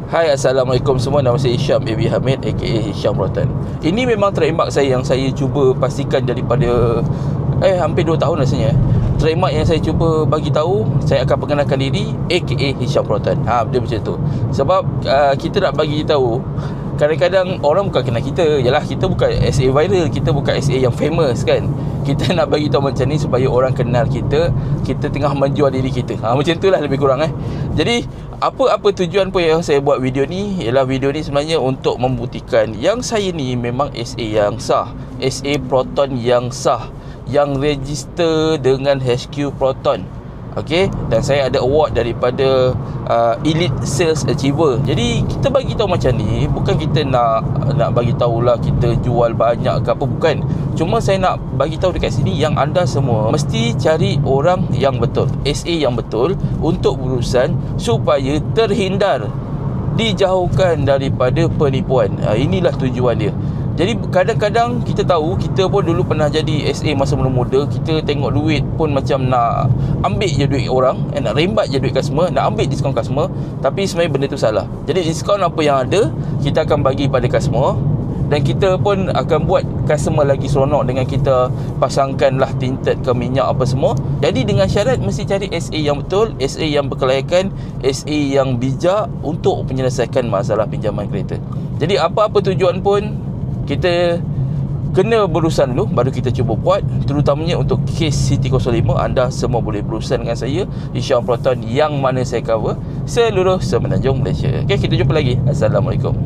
Hai, Assalamualaikum semua. Nama saya Hisham AB Hamid aka Hisham Rotan. Ini memang trademark saya yang saya cuba pastikan daripada hampir 2 tahun rasanya. Trademark yang saya cuba bagi tahu, saya akan perkenalkan diri aka Hisham Rotan. Dia macam tu. Sebab kita nak bagi tahu, kadang-kadang orang bukan kenal kita. Yalah, kita bukan SA viral, kita bukan SA yang famous kan. Kita nak bagi tahu macam ni supaya orang kenal kita, kita tengah menjual diri kita. Macam tu lah lebih kurang Jadi apa tujuan pun yang saya buat video ni, ialah video ni sebenarnya untuk membuktikan yang saya ni memang SA yang sah, SA Proton yang sah, yang register dengan HQ Proton. Okey, dan saya ada award daripada Elite Sales Achiever. Jadi kita bagi tahu macam ni bukan kita nak bagi tahulah kita jual banyak ke apa, bukan. Cuma saya nak bagi tahu dekat sini yang anda semua mesti cari orang yang betul, SA yang betul untuk berurusan supaya terhindar, dijauhkan daripada penipuan. Inilah tujuan dia. Jadi kadang-kadang kita tahu, kita pun dulu pernah jadi SA masa muda-muda. Kita tengok duit pun macam nak ambil je duit orang, nak rembat je duit customer, nak ambil diskaun customer. Tapi sebenarnya benda tu salah. Jadi diskaun apa yang ada, kita akan bagi pada customer. Dan kita pun akan buat customer lagi seronok dengan kita pasangkanlah tinted ke minyak apa semua. Jadi dengan syarat mesti cari SA yang betul, SA yang berkelayakan, SA yang bijak untuk menyelesaikan masalah pinjaman kereta. Jadi apa-apa tujuan pun, kita kena berurusan dulu, baru kita cuba buat. Terutamanya untuk kes City 05, anda semua boleh berurusan dengan saya, Hisham Proton, yang mana saya cover seluruh Semenanjung Malaysia. Okay, kita jumpa lagi. Assalamualaikum.